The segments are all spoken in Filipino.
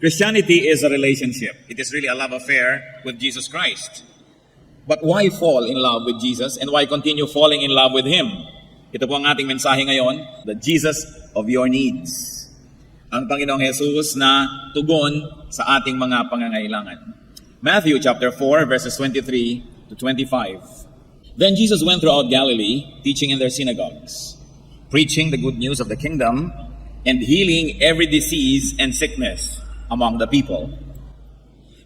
Christianity is a relationship. It is really a love affair with Jesus Christ. But why fall in love with Jesus and why continue falling in love with Him? Ito po ang ating mensahe ngayon, the Jesus of your needs. Ang Panginoong Jesus na tugon sa ating mga pangangailangan. Matthew chapter 4 verses 23 to 25. Then Jesus went throughout Galilee, teaching in their synagogues, preaching the good news of the kingdom, and healing every disease and sickness among the people.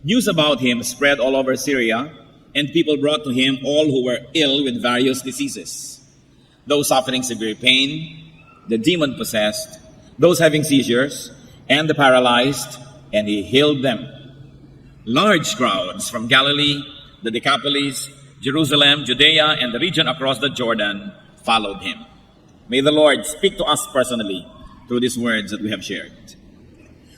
News about Him spread all over Syria, and people brought to Him all who were ill with various diseases, those suffering severe pain, the demon-possessed, those having seizures, and the paralyzed, and He healed them. Large crowds from Galilee, the Decapolis, Jerusalem, Judea, and the region across the Jordan followed Him. May the Lord speak to us personally through these words that we have shared.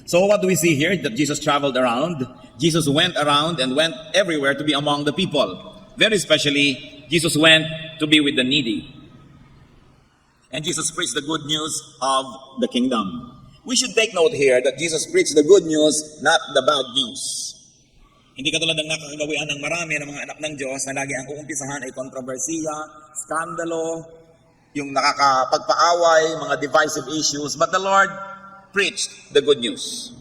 So what do we see here? That Jesus traveled around. Jesus went around and went everywhere to be among the people. Very especially, Jesus went to be with the needy. And Jesus preached the good news of the kingdom. We should take note here that Jesus preached the good news, not the bad news. Hindi katulad ng nakakagawian ng marami ng mga anak ng Diyos na lagi ang uumpisahan ay kontrobersiya, skandalo, yung nakakapagpaaway, mga divisive issues. But the Lord preached the good news.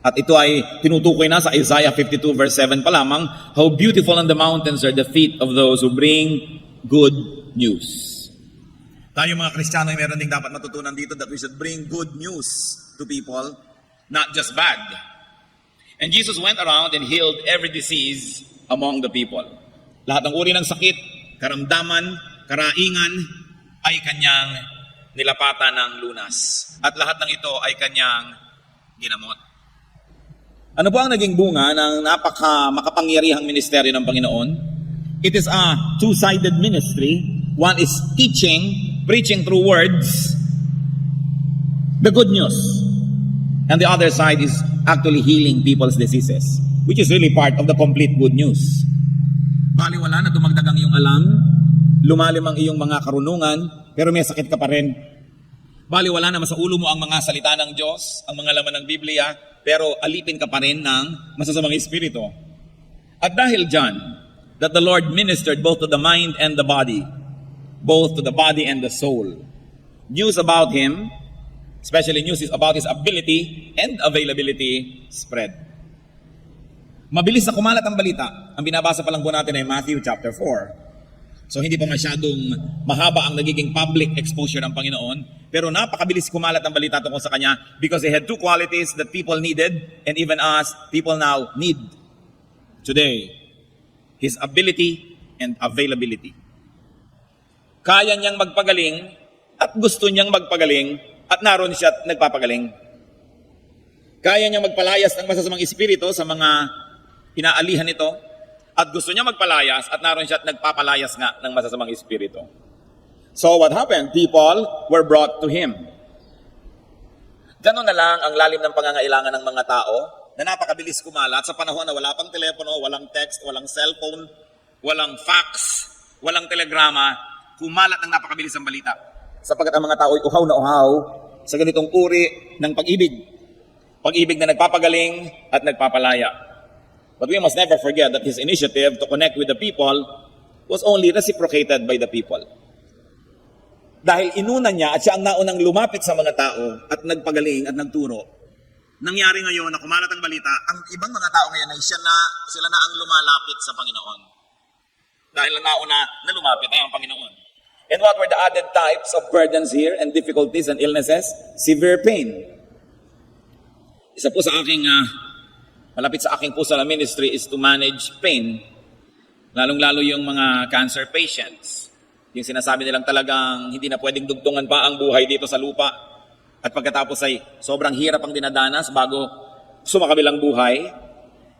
At ito ay tinutukoy na sa Isaiah 52 verse 7 pa lamang, how beautiful on the mountains are the feet of those who bring good news. Tayo mga Kristiyano ay meron ding dapat matutunan dito that we should bring good news to people, not just bad. And Jesus went around and healed every disease among the people. Lahat ng uri ng sakit, karamdaman, karaingan ay kanyang nilapatan ng lunas. At lahat ng ito ay kanyang ginamot. Ano po ang naging bunga ng makapangyarihang ministeryo ng Panginoon? It is a two-sided ministry. One is teaching, preaching through words, the good news. And the other side is actually healing people's diseases, which is really part of the complete good news. Baliwala na dumagdag ang iyong alam, lumalim ang iyong mga karunungan, pero may sakit ka pa rin. Baliwala na sa ulo mo ang mga salita ng Diyos, ang mga laman ng Biblia, pero alipin ka pa rin ng masasamang espiritu. At dahil dyan, that the Lord ministered both to the mind and the body, both to the body and the soul. News about Him, especially news about His ability and availability, spread. Mabilis na kumalat ang balita. Ang binabasa pa lang po natin ay Matthew chapter 4. So hindi pa masyadong mahaba ang nagiging public exposure ng Panginoon. Pero napakabilis kumalat ang balita tungkol sa Kanya because He had two qualities that people needed and even us, people now need today. His ability and availability. Kaya niyang magpagaling at gusto niyang magpagaling at naroon siya at nagpapagaling. Kaya niyang magpalayas ng masasamang espiritu sa mga inaalihan nito at gusto niya magpalayas at naroon siya at nagpapalayas nga ng masasamang espiritu. So what happened? People were brought to Him. Ganun na lang ang lalim ng pangangailangan ng mga tao na napakabilis kumalat sa panahon na wala pang telepono, walang text, walang cellphone, walang fax, walang telegrama, kumalat ng napakabilis ang balita. Sapagkat ang mga tao ay uhaw na uhaw sa ganitong uri ng pag-ibig. Pag-ibig na nagpapagaling at nagpapalaya. But we must never forget that His initiative to connect with the people was only reciprocated by the people. Dahil inuna niya at siya ang naunang lumapit sa mga tao at nagpagaling at nagturo. Nangyari ngayon na kumalat ang balita, ang ibang mga tao ngayon ay sila na ang lumalapit sa Panginoon. Dahil nauna na lumapit ay ang Panginoon. And what were the added types of burdens here and difficulties and illnesses? Severe pain. Isa po sa aking, malapit sa aking puso na ministry is to manage pain. Lalong-lalo yung mga cancer patients. Yung sinasabi nilang talagang hindi na pwedeng dugtungan pa ang buhay dito sa lupa. At pagkatapos ay sobrang hirap ang dinadanas bago sumakabilang buhay.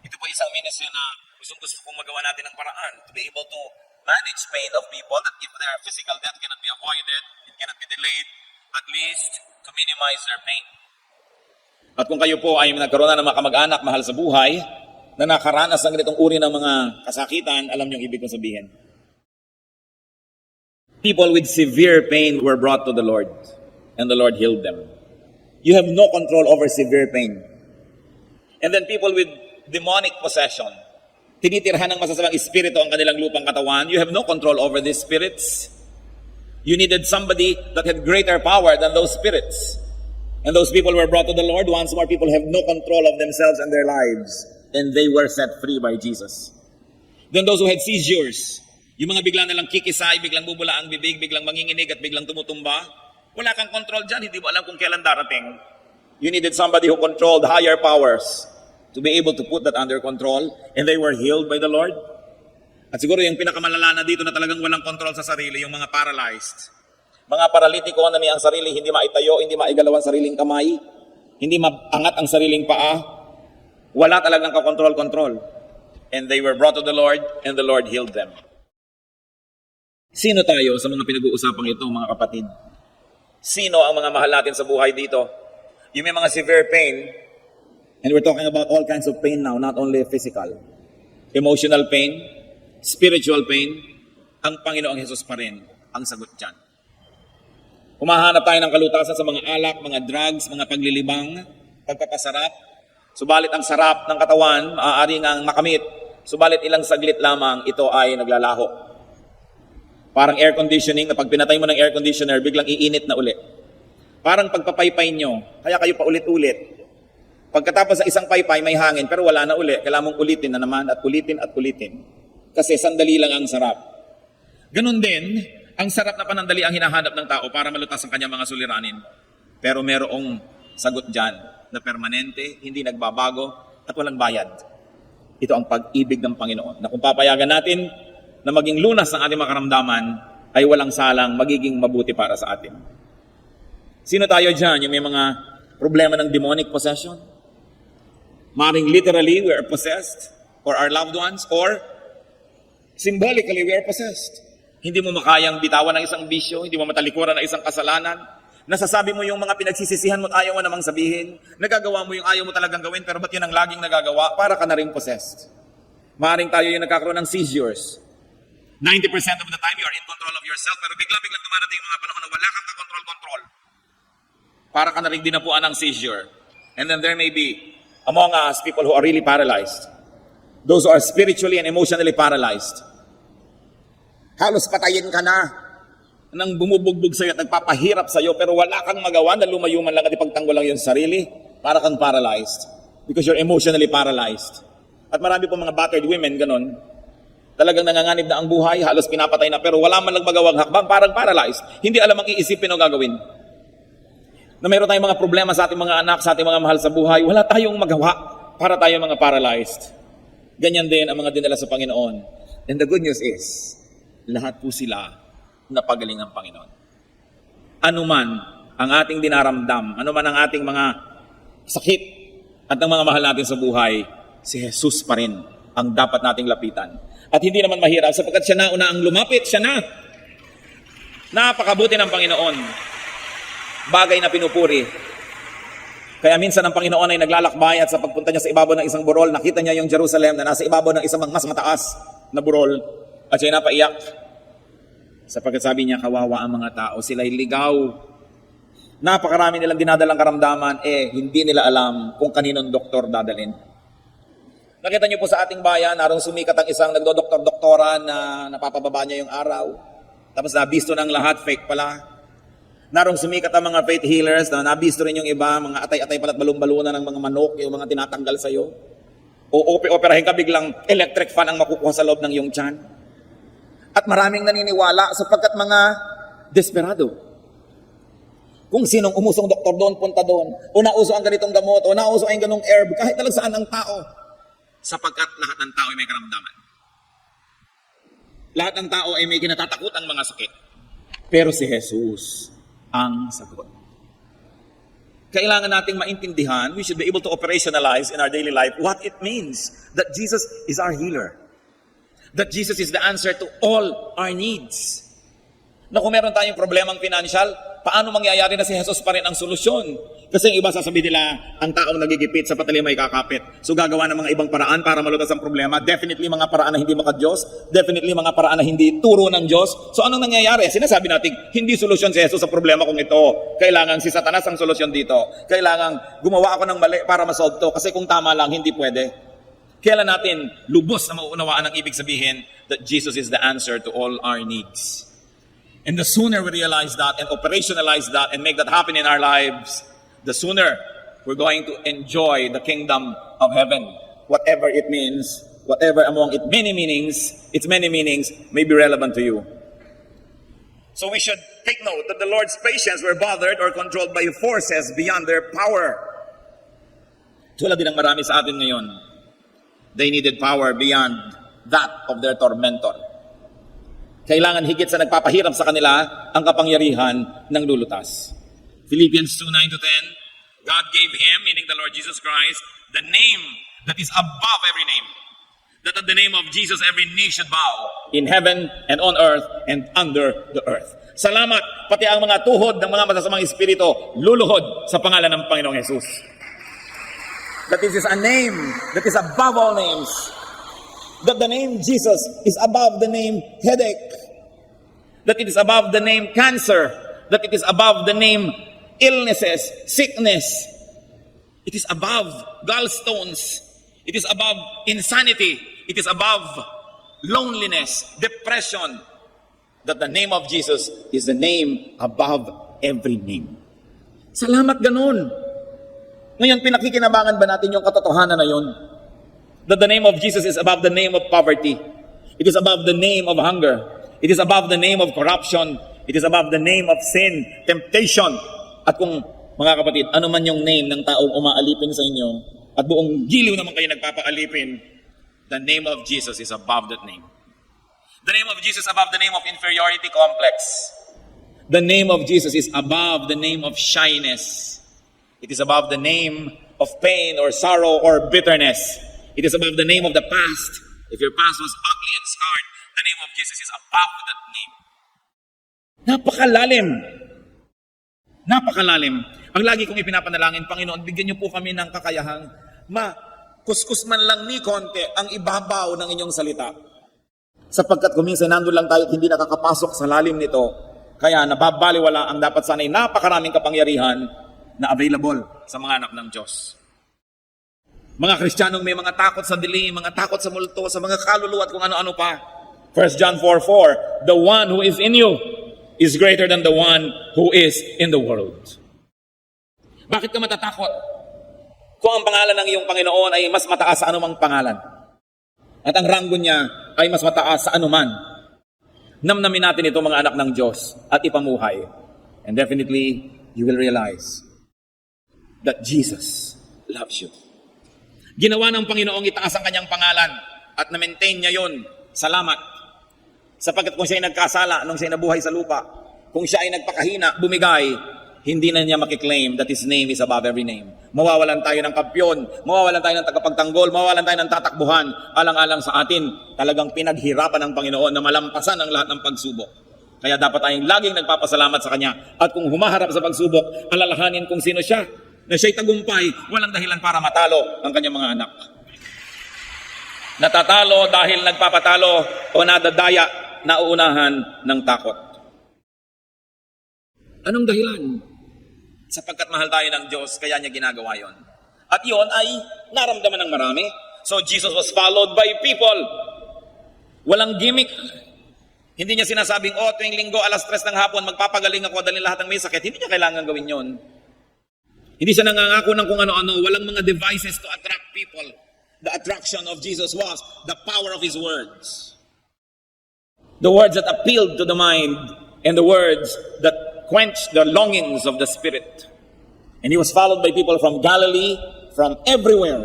Ito po isang ministry na gusto kong magawa natin ng paraan to be able to manage pain of people that if their physical death cannot be avoided, it cannot be delayed, at least to minimize their pain. At kung kayo po ay nagkaroon na ng mga kamag-anak mahal sa buhay na nakaranas ng ganitong uri ng mga kasakitan, alam niyo ang ibig kong sabihin. People with severe pain were brought to the Lord, and the Lord healed them. You have no control over severe pain. And then people with demonic possession, tinitirhan ng masasamang espiritu ang kanilang lupang katawan. You have no control over these spirits. You needed somebody that had greater power than those spirits. And those people were brought to the Lord. Once more, people have no control of themselves and their lives. And they were set free by Jesus. Then those who had seizures, yung mga biglang nalang kikisay, biglang bubula ang bibig, biglang manginginig at biglang tumutumba, wala kang control dyan, hindi mo alam kung kailan darating. You needed somebody who controlled higher powers to be able to put that under control, and they were healed by the Lord. At siguro yung pinakamalala na dito na talagang walang control sa sarili, yung mga paralyzed. Mga paralitiko na ang sarili, hindi maitayo, hindi maigalaw ang sariling kamay, hindi maangat ang sariling paa, wala talagang kakontrol-control. And they were brought to the Lord, and the Lord healed them. Sino tayo sa mga pinag-uusapang ito, mga kapatid? Sino ang mga mahal natin sa buhay dito? Yung may mga severe pain, and we're talking about all kinds of pain now, not only physical. Emotional pain, spiritual pain, ang Panginoong Hesus pa rin ang sagot dyan. Humahanap tayo ng kalutasan sa mga alak, mga drugs, mga paglilibang, pagpapasarap. Subalit ang sarap ng katawan, maaari ngang makamit. Subalit ilang saglit lamang, ito ay naglalaho. Parang air conditioning, na pag pinatay mo ng air conditioner, biglang iinit na uli. Parang pagpapaypay nyo, kaya kayo pa ulit-ulit. Pagkatapos sa isang paypay, may hangin, pero wala na uli. Kailangan mong ulitin na naman at ulitin at ulitin. Kasi sandali lang ang sarap. Ganon din, ang sarap na panandali ang hinahanap ng tao para malutas ang kanyang mga suliranin. Pero merong sagot dyan na permanente, hindi nagbabago, at walang bayad. Ito ang pag-ibig ng Panginoon. Na kung papayagan natin na maging lunas ang ating mga karamdaman, ay walang salang magiging mabuti para sa atin. Sino tayo dyan? Yung may mga problema ng demonic possession? Maring literally we are possessed, or our loved ones, or symbolically we are possessed. Hindi mo makayang bitawan ng isang bisyo, hindi mo matalikuran ng isang kasalanan. Nasasabi mo yung mga pinagsisisihan mo at ayaw mo namang sabihin. Nagagawa mo yung ayaw mo talagang gawin, pero ba't yun ang laging nagagawa? Para ka na rin possessed. Maring tayo yung nagkakaroon ng seizures. 90% of the time you are in control of yourself, pero bigla-biglang dumarating yung mga panahon na wala kang kakontrol-control. Para ka na rin dinapuan ng seizure. And then there may be among us, people who are really paralyzed. Those who are spiritually and emotionally paralyzed. Halos patayin ka na nang bumubugbog sa'yo at nagpapahirap sa'yo, pero wala kang magawa na lumayo man lang at ipagtanggol lang yung sarili, para kang paralyzed. Because you're emotionally paralyzed. At marami po mga battered women, ganon. Talagang nanganganib na ang buhay, halos pinapatay na, pero wala man lang magawang hakbang, parang paralyzed. Hindi alam ang iisipin o gagawin. Na meron tayong mga problema sa ating mga anak, sa ating mga mahal sa buhay, wala tayong magawa para tayong mga paralyzed. Ganyan din ang mga dinala sa Panginoon. And the good news is, lahat po sila napagaling ng Panginoon. Ano man ang ating dinaramdam, ano man ang ating mga sakit at ang mga mahal natin sa buhay, si Jesus pa rin ang dapat nating lapitan. At hindi naman mahirap sapagkat siya na una ang lumapit, siya na. Napakabuti ng Panginoon. Bagay na pinupuri. Kaya minsan ang Panginoon ay naglalakbay at sa pagpunta niya sa ibabaw ng isang burol, nakita niya yung Jerusalem na nasa ibabaw ng isang mas mataas na burol at siya napaiyak. Sapagkat sabi niya, kawawa ang mga tao, sila'y ligaw. Napakarami nilang dinadalang karamdaman, hindi nila alam kung kaninong doktor dadalhin. Nakita niyo po sa ating bayan, narong sumikat ang isang nagdodoktor-doktora na napapababa niya yung araw. Tapos nabisto ng lahat, fake pala. Narong sumikat ang mga faith healers na nabisto rin yung iba, mga atay-atay pala't balon-balunan ng mga manok, yung mga tinatanggal sa'yo. O operahin ka biglang electric fan ang makukuha sa loob ng iyong tiyan. At maraming naniniwala sapagkat mga desperado. Kung sinong umusong doktor doon, punta doon. O nauso ang ganitong gamot, o nauso ang ganong herb, kahit talagang saan ang tao. Sapagkat lahat ng tao ay may karamdaman. Lahat ng tao ay may kinatatakutang mga sakit. Pero si Jesus ang sagot. Kailangan nating maintindihan, we should be able to operationalize in our daily life what it means that Jesus is our healer. That Jesus is the answer to all our needs. Na kung meron tayong problemang financial, paano mangyayari na si Jesus pa rin ang solusyon? Kasi yung iba sasabihin nila, ang taong nagigipit sa patali may kakapit. So gagawa ng mga ibang paraan para malutas ang problema. Definitely mga paraan na hindi maka-Diyos. Definitely mga paraan na hindi turo ng Diyos. So anong nangyayari? Sinasabi natin, hindi solusyon si Jesus sa problema kung ito. Kailangan si Satanas ang solusyon dito. Kailangan gumawa ako ng mali para masolve to. Kasi kung tama lang, hindi pwede. Kailan natin lubos na mauunawaan ang ibig sabihin that Jesus is the answer to all our needs. And the sooner we realize that and operationalize that and make that happen in our lives, the sooner we're going to enjoy the kingdom of heaven. Whatever it means, whatever among its many meanings may be relevant to you. So we should take note that the Lord's patience were bothered or controlled by forces beyond their power. Tulad din ng marami sa atin ngayon, they needed power beyond that of their tormentor. Kailangan higit sa nagpapahirap sa kanila ang kapangyarihan ng lulutas. Philippians 2:9-10, God gave Him, meaning the Lord Jesus Christ, the name that is above every name. That at the name of Jesus every knee should bow in heaven and on earth and under the earth. Salamat, pati ang mga tuhod ng mga masasamang espiritu luluhod sa pangalan ng Panginoong Jesus. That this is a name that is above all names. That the name Jesus is above the name headache. That it is above the name cancer. That it is above the name illnesses, sickness. It is above gallstones. It is above insanity. It is above loneliness, depression. That the name of Jesus is the name above every name. Salamat ganun. Ngayon, pinakikinabangan ba natin yung katotohanan na yun? That the name of Jesus is above the name of poverty. It is above the name of hunger. It is above the name of corruption. It is above the name of sin, temptation. At kung, mga kapatid, ano man yung name ng taong umaalipin sa inyo, at buong giliw naman kayo nagpapaalipin, the name of Jesus is above that name. The name of Jesus is above the name of inferiority complex. The name of Jesus is above the name of shyness. It is above the name of pain or sorrow or bitterness. It is above the name of the past. If your past was ugly and scarred, the name of Jesus is above that name. Napakalalim. Napakalalim. Ang lagi kong ipinapanalangin, Panginoon, bigyan niyo po kami ng kakayahang kuskus man lang ni konti ang ibabaw ng inyong salita. Sapagkat kuminsan nandun lang tayo at hindi nakakapasok sa lalim nito, kaya nababaliwala ang dapat sana'y napakaraming kapangyarihan na available sa mga anak ng Diyos. Mga Kristiyanong may mga takot sa dilim, mga takot sa multo, sa mga kaluluwa at kung ano-ano pa. 1 John 4:4, the one who is in you is greater than the one who is in the world. Bakit ka matatakot? Kung ang pangalan ng iyong Panginoon ay mas mataas sa anumang pangalan. At ang ranggo niya ay mas mataas sa anuman. Namnamin natin ito mga anak ng Diyos at ipamuhay. And definitely, you will realize that Jesus loves you. Ginawa ng Panginoong itaas ang kanyang pangalan at na-maintain niya yon. Salamat. Sapagkat kung siya ay nagkasala nung siya ay nabuhay sa lupa, kung siya ay nagpakahina, bumigay, hindi na niya makiklaim that His name is above every name. Mawawalan tayo ng kampyon, mawawalan tayo ng tagapagtanggol, mawawalan tayo ng tatakbuhan, alang-alang sa atin, talagang pinaghirapan ng Panginoon na malampasan ang lahat ng pagsubok. Kaya dapat tayong laging nagpapasalamat sa Kanya. At kung humaharap sa pagsubok, alalahanin kung sino siya, na siya'y tagumpay, walang dahilan para matalo ang kanyang mga anak. Natatalo dahil nagpapatalo o nadadaya, nauunahan ng takot. Anong dahilan? Sapagkat mahal tayo ng Diyos, kaya niya ginagawa yon. At yon ay naramdaman ng marami. So Jesus was followed by people. Walang gimmick. Hindi niya sinasabing, tuwing linggo, 3:00 ng hapon, magpapagaling ako, dahil lahat ng may sakit. Hindi niya kailangan gawin yon. Hindi siya nangangako ng kung ano-ano. Walang mga devices to attract people. The attraction of Jesus was the power of His words. The words that appealed to the mind and the words that quenched the longings of the Spirit. And He was followed by people from Galilee, from everywhere.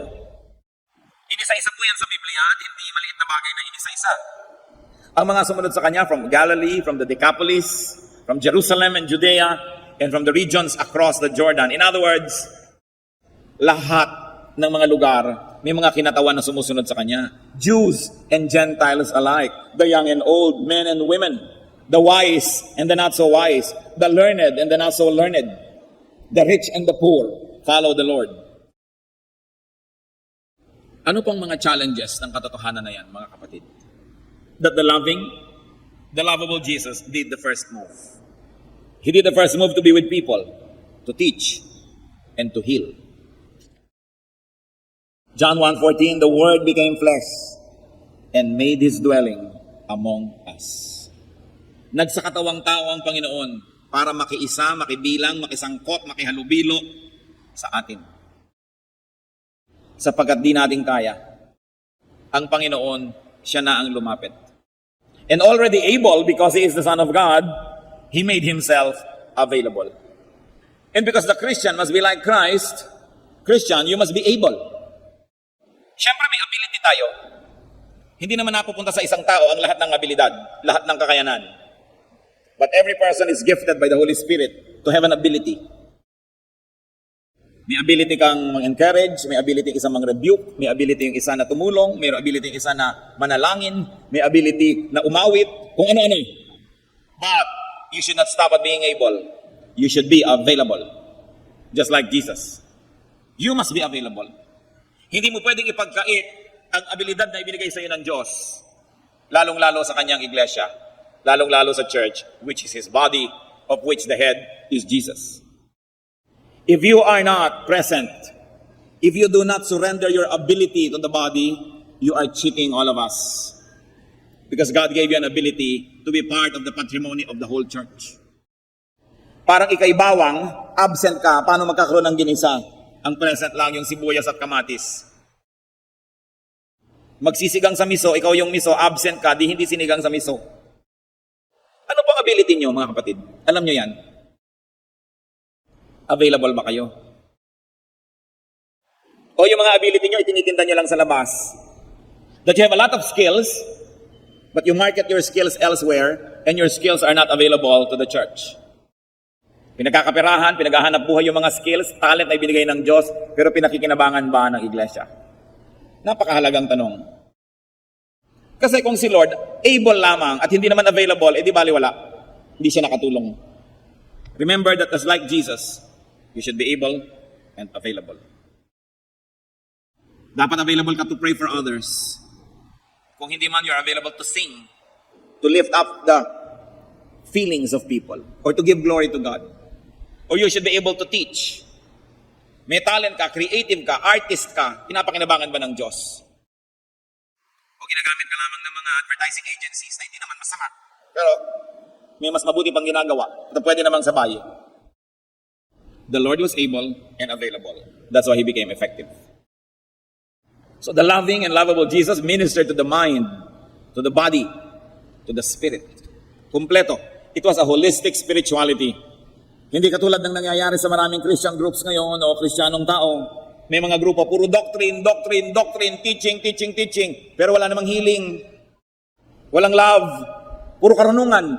Inisa-isa po yan sa Biblia at hindi maliit na bagay na inisa-isa. Ang mga sumunod sa Kanya from Galilee, from the Decapolis, from Jerusalem and Judea, and from the regions across the Jordan. In other words, lahat ng mga lugar, may mga kinatawan na sumusunod sa Kanya. Jews and Gentiles alike, the young and old, men and women. The wise and the not so wise, the learned and the not so learned, the rich and the poor follow the Lord. Ano pang mga challenges ng katotohanan na yan, mga kapatid? That the lovable Jesus did the first move. He did the first move to be with people, to teach, and to heal. John 1:14, the Word became flesh and made His dwelling among us. Nagsakatawang tao ang Panginoon para makiisa, makibilang, makisangkot, makihalubilo sa atin. Sapagkat di natin kaya, ang Panginoon, siya na ang lumapit. And already able, because He is the Son of God, He made Himself available. And because the Christian must be like Christ, Christian, you must be able. Siyempre may ability tayo. Hindi naman napupunta sa isang tao ang lahat ng abilidad, lahat ng kakayanan. But every person is gifted by the Holy Spirit to have an ability. May ability kang mag-encourage, may ability yung isa mang-rebuke, may ability yung isa na tumulong, may ability yung isa na manalangin, may ability na umawit, kung ano-ano. But you should not stop at being able. You should be available. Just like Jesus. You must be available. Hindi mo pwedeng ipagkait ang abilidad na ibinigay sa iyo ng Diyos, lalong-lalo sa kanyang iglesia, lalong-lalo sa church, which is His body, of which the head is Jesus. If you are not present, if you do not surrender your ability to the body, you are cheating all of us. Because God gave you an ability to be part of the patrimony of the whole church. Parang ikay bawang, absent ka, paano magkakaroon ng ginisa? Ang present lang yung sibuyas at kamatis. Magsisigang sa miso, ikaw yung miso, absent ka, di hindi sinigang sa miso. Ano pang ability nyo, mga kapatid? Alam nyo yan? Available ba kayo? O yung mga ability nyo, itinitinda nyo lang sa labas. That you have a lot of skills, but you market your skills elsewhere, and your skills are not available to the church. Pinagkakaperahan, pinaghahanap buhay yung mga skills, talent na ibinigay ng Diyos, pero pinakikinabangan ba ng iglesia? Napakahalagang tanong. Kasi kung si Lord able lamang at hindi naman available, edi baliwala. Hindi siya nakatulong. Remember that as like Jesus, you should be able and available. Dapat available ka to pray for others. Kung hindi man, you're available to sing, to lift up the feelings of people, or to give glory to God. Or you should be able to teach. May talent ka, creative ka, artist ka, pinapakinabangan ba ng Diyos? O ginagamit ka lamang ng mga advertising agencies na hindi naman masama. Pero may mas mabuti pang ginagawa at pwede namang sabay. The Lord was able and available. That's why He became effective. So the loving and lovable Jesus ministered to the mind, to the body, to the spirit. Kompleto. It was a holistic spirituality. Hindi katulad ng nangyayari sa maraming Christian groups ngayon o Kristiyanong tao. May mga grupo, puro doctrine, teaching. Pero wala namang healing. Walang love. Puro karunungan.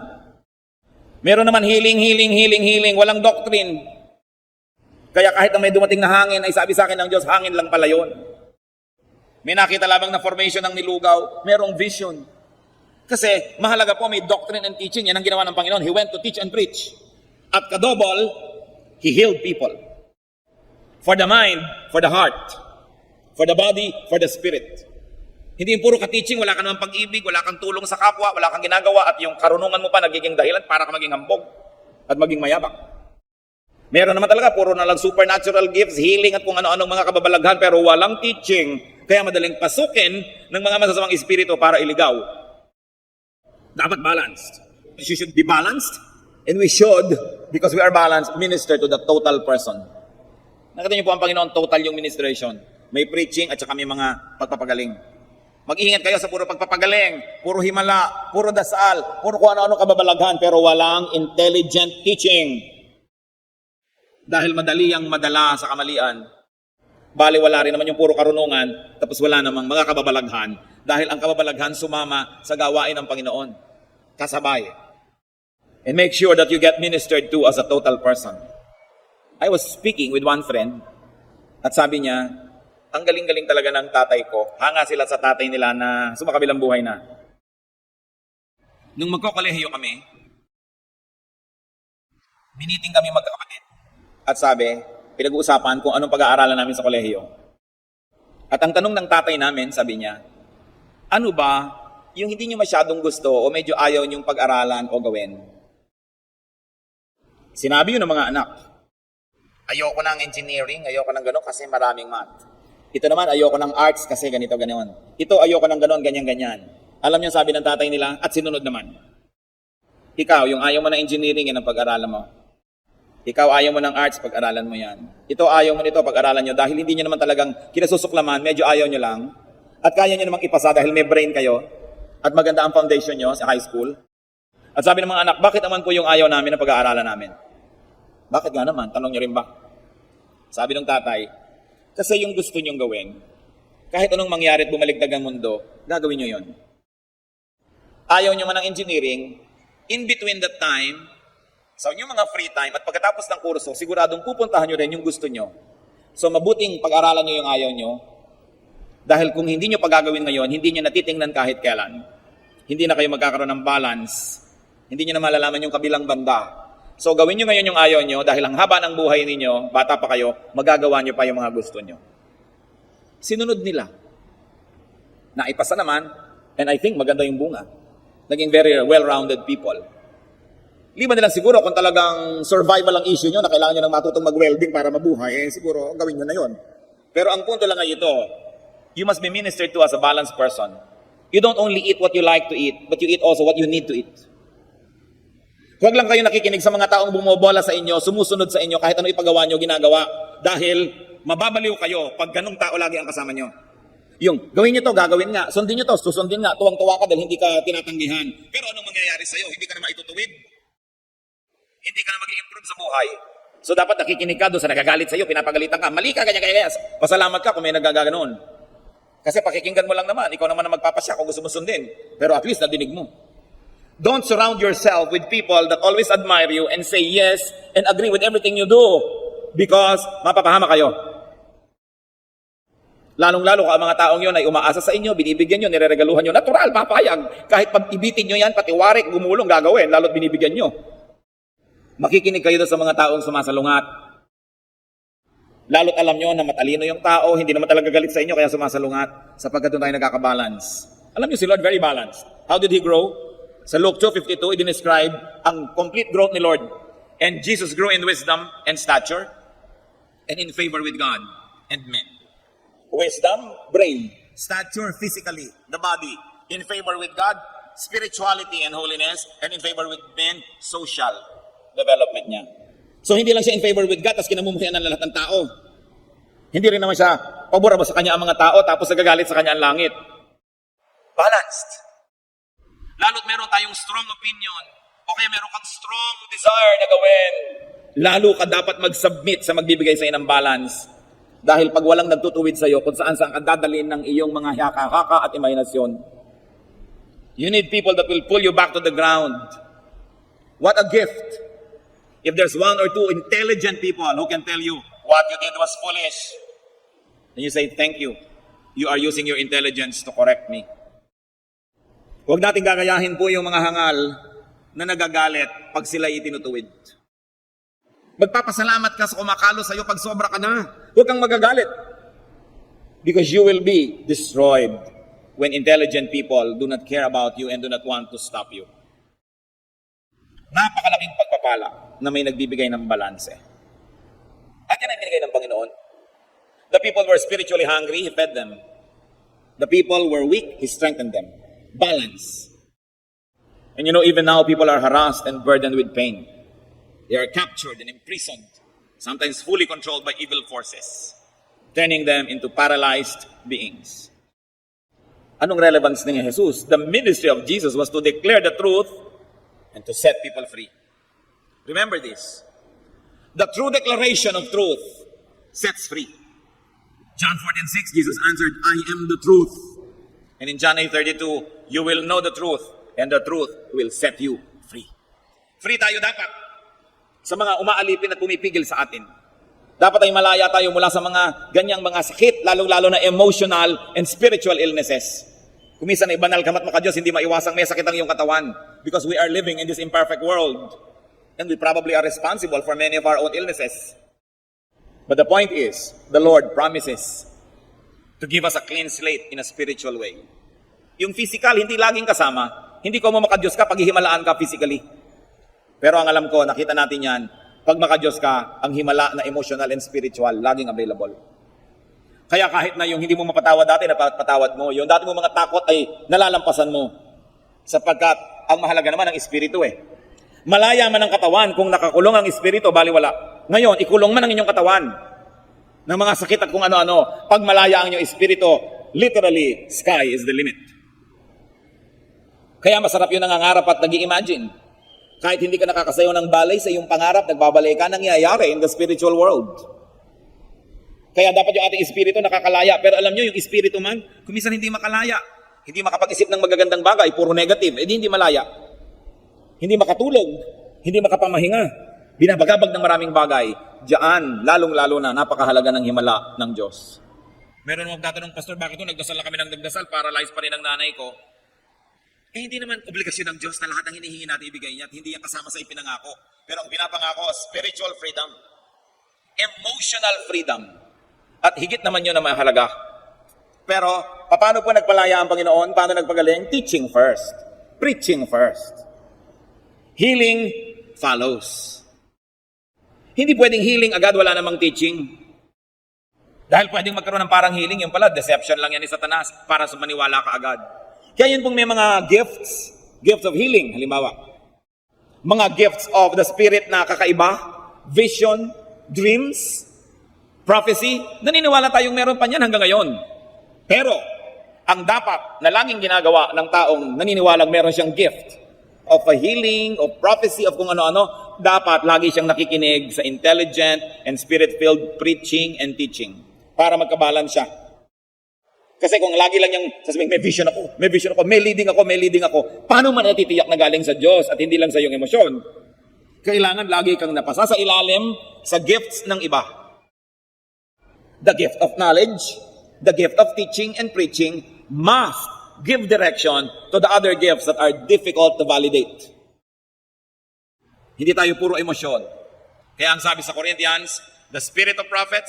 Meron naman healing. Walang doctrine. Kaya kahit na may dumating na hangin, ay sabi sa akin ng Diyos, hangin lang pala yun. May nakita lamang na formation ng nilugaw, merong vision. Kasi mahalaga po may doctrine and teaching. Yan ang ginawa ng Panginoon. He went to teach and preach. At kadobol, He healed people. For the mind, for the heart, for the body, for the spirit. Hindi yung puro ka-teaching, wala ka naman pag-ibig, wala kang tulong sa kapwa, wala kang ginagawa, at yung karunungan mo pa nagiging dahilan para ka maging hambog at maging mayabang. Meron naman talaga, puro na lang supernatural gifts, healing at kung ano-anong mga kababalaghan, pero walang teaching, kaya madaling pasukin ng mga masasamang espiritu para iligaw. Dapat balanced. You should be balanced, and we should, because we are balanced, minister to the total person. Nakita niyo po ang Panginoon, total yung ministration. May preaching at saka may mga pagpapagaling. Mag-iingat kayo sa puro pagpapagaling, puro himala, puro dasal, puro kung ano-ano kababalaghan, pero walang intelligent teaching. Dahil madali ang madala sa kamalian. Bali wala rin naman yung puro karunungan, tapos wala namang mga kababalaghan. Dahil ang kababalaghan sumama sa gawain ng Panginoon. Kasabay. And make sure that you get ministered to as a total person. I was speaking with one friend, at sabi niya, ang galing-galing talaga ng tatay ko. Hanga sila sa tatay nila na sumakabilang buhay na. Nung magkokolehiyo kami, Miniting kami magkakapatid. At sabi, pinag-uusapan kung anong pag-aaralan namin sa kolehiyo. At ang tanong ng tatay namin, sabi niya, ano ba yung hindi nyo masyadong gusto o medyo ayaw nyong pag-aralan o gawin? Sinabi yun ng mga anak, ayoko ng engineering, ayoko ng gano'n kasi maraming math. Ito naman, ayoko ng arts kasi ganito, gano'n. Ito, ayoko ng gano'n, ganyan, ganyan. Alam niyo sabi ng tatay nila, at sinunod naman. Ikaw, yung ayaw mo ng engineering, yan ang pag-aralan mo. Ikaw, ayaw mo ng arts, pag-aralan mo yan. Ito, ayaw mo nito, pag-aralan nyo. Dahil hindi nyo naman talagang kinasusuklaman, medyo ayaw nyo lang. At kaya nyo namang ipasa dahil may brain kayo. At maganda ang foundation nyo sa high school. At sabi ng mga anak, bakit naman po yung ayaw namin na pag-aaralan namin? Bakit nga naman? Tanong nyo rin ba? Sabi ng tatay, kasi yung gusto nyong gawin, kahit anong mangyari at bumaligtad ang mundo, gagawin nyo yon. Ayaw nyo man ng engineering, in between that time, sa inyong mga free time at pagkatapos ng kurso, siguradong pupuntahan nyo rin yung gusto nyo. So mabuting pag-aralan nyo yung ayaw nyo, dahil kung hindi nyo pagagawin ngayon, hindi nyo natitingnan kahit kailan. Hindi na kayo magkakaroon ng balance. Hindi nyo na malalaman yung kabilang banda. So gawin nyo ngayon yung ayaw nyo dahil ang haba ng buhay ninyo, bata pa kayo, magagawa nyo pa yung mga gusto nyo. Sinunod nila. Naipasa naman, and I think maganda yung bunga. Naging very well-rounded people. Liban nila siguro kung talagang survival ang issue nyo na kailangan nyo ng matutong mag-welding para mabuhay, siguro gawin nyo na yon. Pero ang punto lang ay ito, you must be ministered to as a balanced person. You don't only eat what you like to eat, but you eat also what you need to eat. Huwag lang kayo nakikinig sa mga taong bumobola sa inyo, sumusunod sa inyo, kahit ano ipagawa nyo, ginagawa. Dahil mababaliw kayo pag ganung tao lagi ang kasama nyo. Yung, gawin nyo to, gagawin nga. Sundin nyo to, susundin nga. Tuwang-tuwa ka dahil hindi ka tinatanggihan. Pero anong mangyayari sa'yo? Hindi ka na maitutuwid. Hindi ka na mag-i-improve sa buhay. So dapat nakikinig ka doon sa nagagalit sa'yo, pinapagalitan ka. Mali ka, ganyan. Pasalamat ka kung may nagaganoon. Kasi pakikinggan mo lang naman. Ikaw naman na magpapasya kung gusto mo sundin. Pero at least nadinig mo. Don't surround yourself with people that always admire you and say yes and agree with everything you do. Because mapapahama kayo. Lalong-lalo ka ang mga taong yun ay umaasa sa inyo, binibigyan nyo, nireregaluhan nyo. Natural, papayag. Kahit pag ibitin nyo yan, pati warik, gumulong, gagawin, lalo't binibigyan nyo. Makikinig kayo doon sa mga taong sumasalungat. Lalo't alam nyo na matalino yung tao, hindi naman talaga galit sa inyo, kaya sumasalungat, sapagkat doon tayo nagkakabalance. Alam nyo si Lord, very balanced. How did He grow? Sa Luke 2:52, i-describe ang complete growth ni Lord. And Jesus grew in wisdom and stature and in favor with God and men. Wisdom, brain. Stature, physically, the body. In favor with God, spirituality and holiness. And in favor with men, social development niya. So hindi lang siya in favor with God, tapos kinamumuhian ng lahat ng tao. Hindi rin naman siya paborable sa kanya ang mga tao, tapos nagagalit sa kanya ang langit. Balanced. Lalo't meron tayong strong opinion, o kaya meron kang strong desire na gawin, lalo ka dapat mag-submit sa magbibigay sa ng balance. Dahil pag walang nagtutuwid sa iyo, kung saan ka dadalhin ng iyong mga haka-haka at imahinasyon, you need people that will pull you back to the ground. What a gift! If there's one or two intelligent people who can tell you, what you did was foolish, then you say, thank you. You are using your intelligence to correct me. Huwag natin gagayahin po yung mga hangal na nagagalit pag sila itinutuwid. Magpapasalamat ka sa kumakalo sa iyo pag sobra ka na. Huwag kang magagalit. Because you will be destroyed when intelligent people do not care about you and do not want to stop you. Napakalaking pagpapala na may nagbibigay ng balanse. At yan ay binigay ng Panginoon. The people were spiritually hungry, He fed them. The people were weak, He strengthened them. Balance. And you know, even now, people are harassed and burdened with pain. They are captured and imprisoned, sometimes fully controlled by evil forces, turning them into paralyzed beings. Anong relevance ni Jesus? The ministry of Jesus was to declare the truth and to set people free. Remember this. The true declaration of truth sets free. John 14:6, Jesus answered, I am the truth. And in John 8:32, you will know the truth, and the truth will set you free. Free tayo dapat sa mga umaalipin at pumipigil sa atin. Dapat ay malaya tayo mula sa mga ganyang mga sakit, lalong-lalo na emotional and spiritual illnesses. Kung minsan ay banal kamat maka Diyos, hindi maiwasang may sakit ang iyong katawan because we are living in this imperfect world. And we probably are responsible for many of our own illnesses. But the point is, the Lord promises to give us a clean slate in a spiritual way. Yung physical, hindi laging kasama. Hindi ko mo makadiyos ka pag hihimalaan ka physically. Pero ang alam ko, nakita natin yan, pag makadiyos ka, ang himala na emotional and spiritual, laging available. Kaya kahit na yung hindi mo mapatawad dati, napatawad mo. Yung dati mo mga takot ay nalalampasan mo. Sapagkat ang mahalaga naman ang espiritu eh. Malaya man ang katawan kung nakakulong ang espiritu, baliwala. Ngayon, ikulong man ang inyong katawan ng mga sakit at kung ano-ano. Pag malaya ang inyong espiritu, literally, sky is the limit. Kaya masarap yung nangangarap at nag-i-imagine. Kahit hindi ka nakakasayaw ng balay sa iyong pangarap, nagbabalay ka, nangyayari in the spiritual world. Kaya dapat yung ating espiritu nakakalaya. Pero alam nyo, yung espiritu man, kumisan hindi makalaya. Hindi makapag-isip ng magagandang bagay, puro negative, hindi malaya. Hindi makatulog, hindi makapamahinga. Binabagabag ng maraming bagay. Diyan, lalong-lalo na, napakahalaga ng himala ng Diyos. Meron magtatanong, Pastor, bakit nagdasal na kami ng nagdasal? Paralyzed pa rin ang nanay ko. Hindi naman obligasyon ng Diyos na lahat ng hinihingi natin ibigay niya at hindi yan kasama sa ipinangako. Pero ang pinapangako, spiritual freedom, emotional freedom, at higit naman yun na mahalaga. Pero, paano po nagpalaya ang Panginoon? Paano nagpagaling? Teaching first. Preaching first. Healing follows. Hindi pwedeng healing agad, wala namang teaching. Dahil pwedeng magkaroon ng parang healing, yung pala, deception lang yan ni Satanas para sa maniwala ka agad. Kaya yun pong may mga gifts of healing, halimbawa. Mga gifts of the Spirit na kakaiba, vision, dreams, prophecy, naniniwala tayong meron pa niyan hanggang ngayon. Pero, ang dapat na laging ginagawa ng taong naniniwalang meron siyang gift of a healing, of prophecy, of kung ano-ano, dapat lagi siyang nakikinig sa intelligent and spirit-filled preaching and teaching para magkabalance siya. Kasi kung lagi lang niyang sasabihin, may vision ako, may leading ako, paano man natitiyak na galing sa Diyos at hindi lang sa iyong emosyon? Kailangan lagi kang napasa sa ilalim sa gifts ng iba. The gift of knowledge, the gift of teaching and preaching must give direction to the other gifts that are difficult to validate. Hindi tayo puro emosyon. Kaya ang sabi sa Corinthians, the spirit of prophets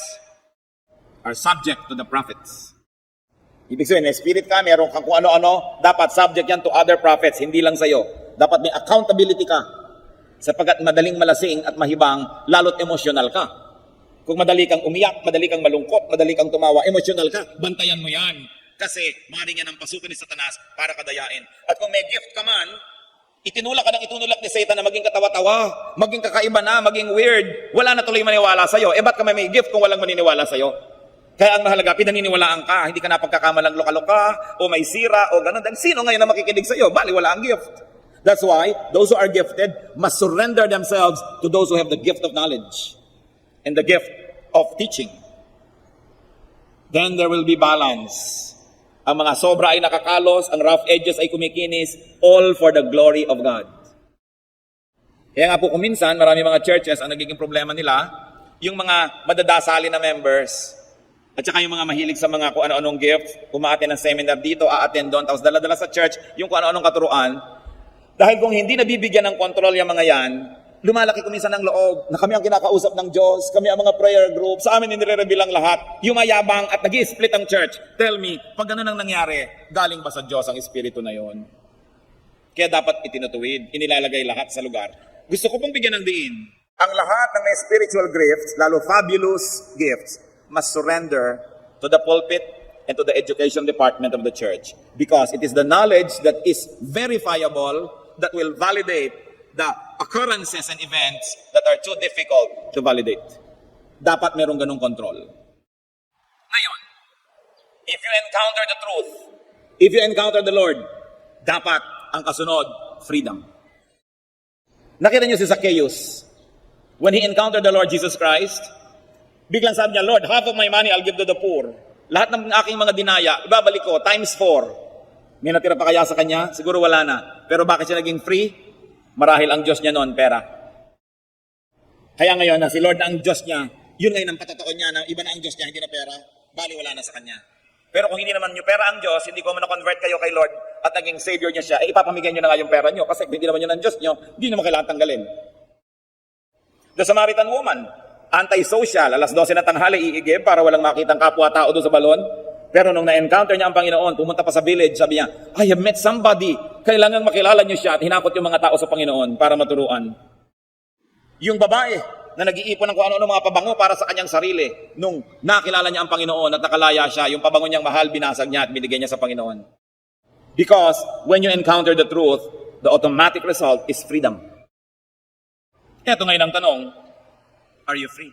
are subject to the prophets. Ibig sabihin, may spirit ka, meron kang kung ano-ano, dapat subject yan to other prophets, hindi lang sa'yo. Dapat may accountability ka. Sapagkat madaling malasing at mahibang, lalo't emosyonal ka. Kung madali kang umiyak, madali kang malungkot, madali kang tumawa, emosyonal ka, bantayan mo yan. Kasi maaaring yan ang pasukan ni Satanas para kadayain. At kung may gift ka man, itinulak ka ng itunulak ni Satan na maging katawa-tawa, maging kakaiba na, maging weird, wala na tuloy maniwala sa'yo. Ba't ka may gift kung walang maniniwala sa'yo? Kaya ang mahalaga, pinaniniwalaan ka, hindi ka na pagkakamalang loka-loka, o may sira, o gano'n. Dahil sino ngayon na makikinig sa'yo? Bali, wala ang gift. That's why, those who are gifted must surrender themselves to those who have the gift of knowledge and the gift of teaching. Then there will be balance. Ang mga sobra ay nakakalos, ang rough edges ay kumikinis, all for the glory of God. Kaya nga po kuminsan, marami mga churches, ang nagiging problema nila, yung mga madadasali na members, at saka yung mga mahilig sa mga kung ano-anong gift, umaattend ng seminar dito, aattend doon, tapos dala-dala sa church, yung kung ano-anong katuruan. Dahil kung hindi nabibigyan ng kontrol yung mga yan, lumalaki kuminsan ng loob na kami ang kinakausap ng Diyos, kami ang mga prayer group, sa amin nire-reveal ang lahat, yumayabang at nag-i-split ang church. Tell me, pag ganun ang nangyari, galing ba sa Diyos ang espiritu na yon? Kaya dapat itinutuwid, inilalagay lahat sa lugar. Gusto ko pong bigyan ng diin. Ang lahat ng may spiritual gifts, lalo fabulous gifts, must surrender to the pulpit and to the education department of the church. Because it is the knowledge that is verifiable that will validate the occurrences and events that are too difficult to validate. Dapat merong ganong kontrol. Ngayon, if you encounter the truth, if you encounter the Lord, dapat ang kasunod, freedom. Nakita niyo si Zacchaeus, when he encountered the Lord Jesus Christ, biglang sabi niya, Lord, half of my money I'll give to the poor. Lahat ng aking mga dinaya, ibabalik ko, times 4. May natira pa kaya sa kanya? Siguro wala na. Pero bakit siya naging free? Marahil ang Diyos niya noon, pera. Kaya ngayon na si Lord na ang Diyos niya, yun ngayon ang patatoon niya na iba na ang Diyos niya, hindi na pera, bali wala na sa kanya. Pero kung hindi naman yung pera ang Diyos, hindi ko man na-convert kayo kay Lord at naging Savior niya siya, ipapamigay niyo na nga yung pera niyo kasi hindi naman yun ang Diyos niyo, hindi naman kailangan tanggalin. The Samaritan woman, anti-social, alas 12 na tanghali, iigib para walang makitang kapwa-tao doon sa balon. Pero nung na-encounter niya ang Panginoon, pumunta pa sa village, sabi niya, I have met somebody. Kailangang makilala niyo siya at hinakot yung mga tao sa Panginoon para maturuan. Yung babae na nag-iipon ng kung ano-ano mga pabango para sa kanyang sarili, nung nakilala niya ang Panginoon at nakalaya siya, yung pabango niyang mahal, binasag niya at binigay niya sa Panginoon. Because when you encounter the truth, the automatic result is freedom. Ito ngayon ang tanong, are you free?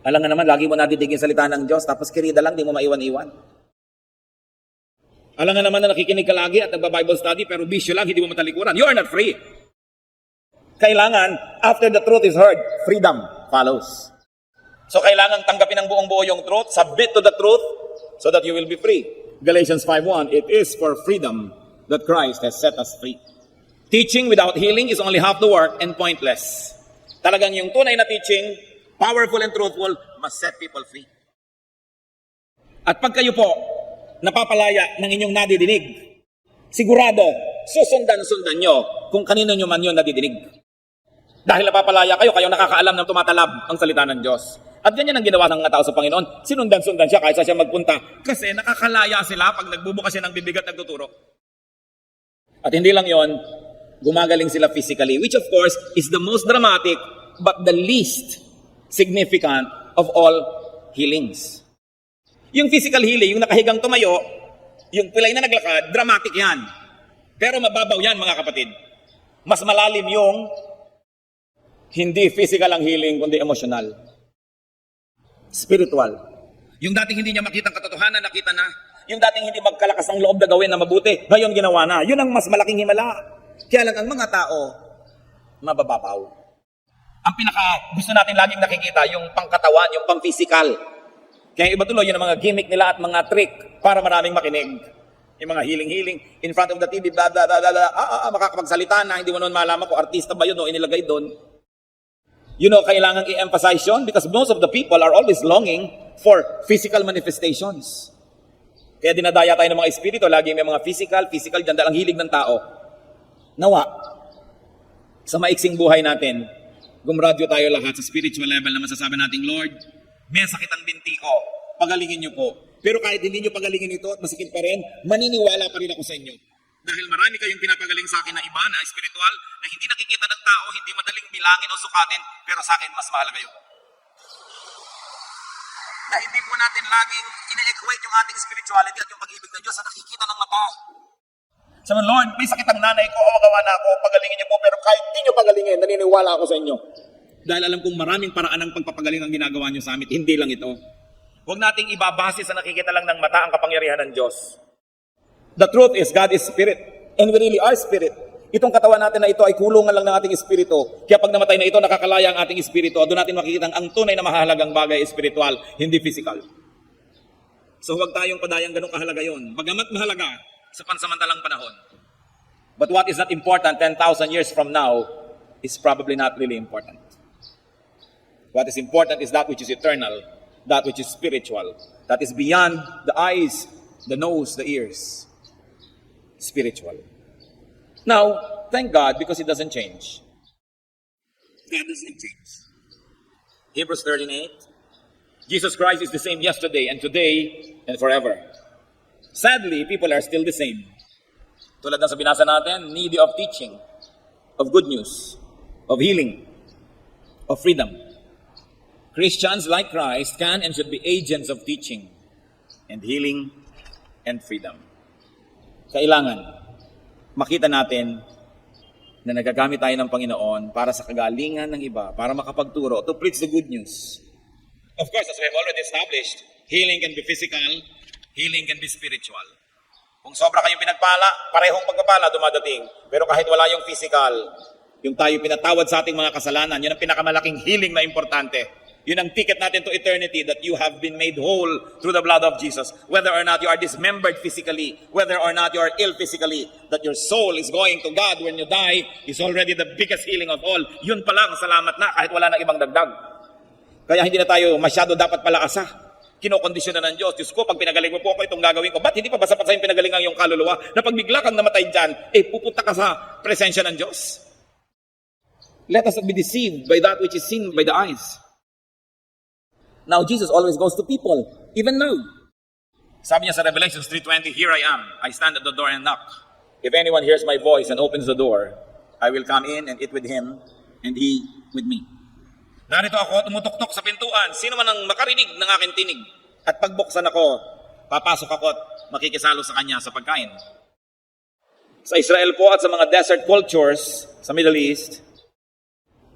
Alam nga naman, lagi mo nadidig yung salita ng Diyos, tapos kirida lang, di mo maiwan-iwan. Alam nga naman na nakikinig ka lagi at nagba-Bible study, pero bisyo lang, hindi mo matalikuran. You are not free. Kailangan, after the truth is heard, freedom follows. So kailangan tanggapin ng buong buo yung truth, submit to the truth, so that you will be free. Galatians 5:1, it is for freedom that Christ has set us free. Teaching without healing is only half the work and pointless. Talagang yung tunay na teaching, powerful and truthful, must set people free. At pag kayo po napapalaya ng inyong nadidinig, sigurado, susundan-sundan nyo kung kanino nyo man yun nadidinig. Dahil napapalaya kayo, kayo nakakaalam ng tumatalab ang salita ng Diyos. At ganyan ang ginawa ng mga tao sa Panginoon. Sinundan-sundan siya kahit sa siya magpunta. Kasi nakakalaya sila pag nagbubukas siya ng bibig at nagtuturo. At hindi lang yon, gumagaling sila physically, which of course is the most dramatic but the least significant of all healings. Yung physical healing, yung nakahigang tumayo, yung pilay na naglakad, dramatic yan. Pero mababaw yan mga kapatid. Mas malalim yung hindi physical ang healing, kundi emotional. Spiritual. Yung dating hindi niya makitang katotohanan, nakita na. Yung dating hindi magkalakas ang loob na gawin na mabuti, ngayon ginawa na. Yun ang mas malaking himala. Kaya lang ang mga tao, mabababaw. Ang pinaka gusto natin laging nakikita, yung pangkatawan, yung pang-physical. Kaya iba tuloy, yun ang mga gimmick nila at mga trick para maraming makinig. Yung mga healing in front of the TV, blah, blah, blah, blah, blah. Makakapagsalita na, hindi mo noon malaman kung artista ba yun o inilagay doon. You know, kailangan i-emphasize yun because most of the people are always longing for physical manifestations. Kaya dinadaya tayo ng mga espiritu, lagi may mga physical, dyan ang hilig ng tao. Nawa, sa maiksing buhay natin, gumradyo tayo lahat sa spiritual level na masasabi nating, Lord, may sakit ang binti ko, pagalingin niyo po. Pero kahit hindi niyo pagalingin ito at masakit pa rin, maniniwala pa rin ako sa inyo. Dahil marami kayong pinapagaling sa akin na iba na spiritual, na hindi nakikita ng tao, hindi madaling bilangin o sukatin, pero sa akin mas mahalaga yun. Na hindi po natin laging ina-equate yung ating spirituality at yung pag-ibig ng Diyos sa nakikita ng mata. Sabi, Lord, may sakit ang nanay ko, magawa na ako, pagalingin niyo po, pero kahit hindi niyo pagalingin, naniniwala ako sa inyo. Dahil alam kong maraming paraan ng pagpapagaling ang ginagawa niyo sa amin, hindi lang ito. Huwag nating ibabase sa nakikita lang ng mata ang kapangyarihan ng Diyos. The truth is, God is spirit, and we really are spirit. Itong katawan natin na ito ay kulungan lang ng ating espiritu. Kaya pag namatay na ito, nakakalaya ang ating espiritu. Doon natin makikita ang tunay na mahalagang bagay espiritual, hindi physical. So huwag tayong padayang ganun kahalaga yun. Bagamat mahalaga sa pansamantalang panahon. But what is not important 10,000 years from now is probably not really important. What is important is that which is eternal, that which is spiritual, that is beyond the eyes, the nose, the ears. Spiritual. Now, thank God because it doesn't change. God doesn't change. Hebrews 13:8. Jesus Christ is the same yesterday and today and forever. Sadly, people are still the same. Tulad ng sa binasa natin, needy of teaching, of good news, of healing, of freedom. Christians like Christ can and should be agents of teaching and healing and freedom. Kailangan makita natin na nagagamit tayo ng Panginoon para sa kagalingan ng iba, para makapagturo, to preach the good news. Of course, as we have already established, healing can be physical, healing can be spiritual. Kung sobra kayong pinagpala, parehong pagpapala dumadating. Pero kahit wala yung physical, yung tayo pinatawad sa ating mga kasalanan, yun ang pinakamalaking healing na importante. Yun ang ticket natin to eternity, that you have been made whole through the blood of Jesus. Whether or not you are dismembered physically, whether or not you are ill physically, that your soul is going to God when you die is already the biggest healing of all. Yun pa lang, salamat na, kahit wala na ibang dagdag. Kaya hindi na tayo masyado dapat palakasa. Kinokondisyon na ng Diyos. Diyos ko, pag pinagaling mo po ako, itong gagawin ko. Ba't hindi pa ba sapat sa yung pinagaling ang iyong kaluluwa? Na pag bigla kang namatay dyan, pupunta ka sa presensya ng Diyos. Let us not be deceived by that which is seen by the eyes. Now, Jesus always goes to people, even now. Sabi niya sa Revelation 3:20, "Here I am. I stand at the door and knock. If anyone hears my voice and opens the door, I will come in and eat with him, and he with me." Narito ako, tumutuktok sa pintuan. Sino man ang makarinig ng aking tinig at pagbuksan ako, papasok ako at makikisalo sa kanya sa pagkain. Sa Israel po at sa mga desert cultures sa Middle East,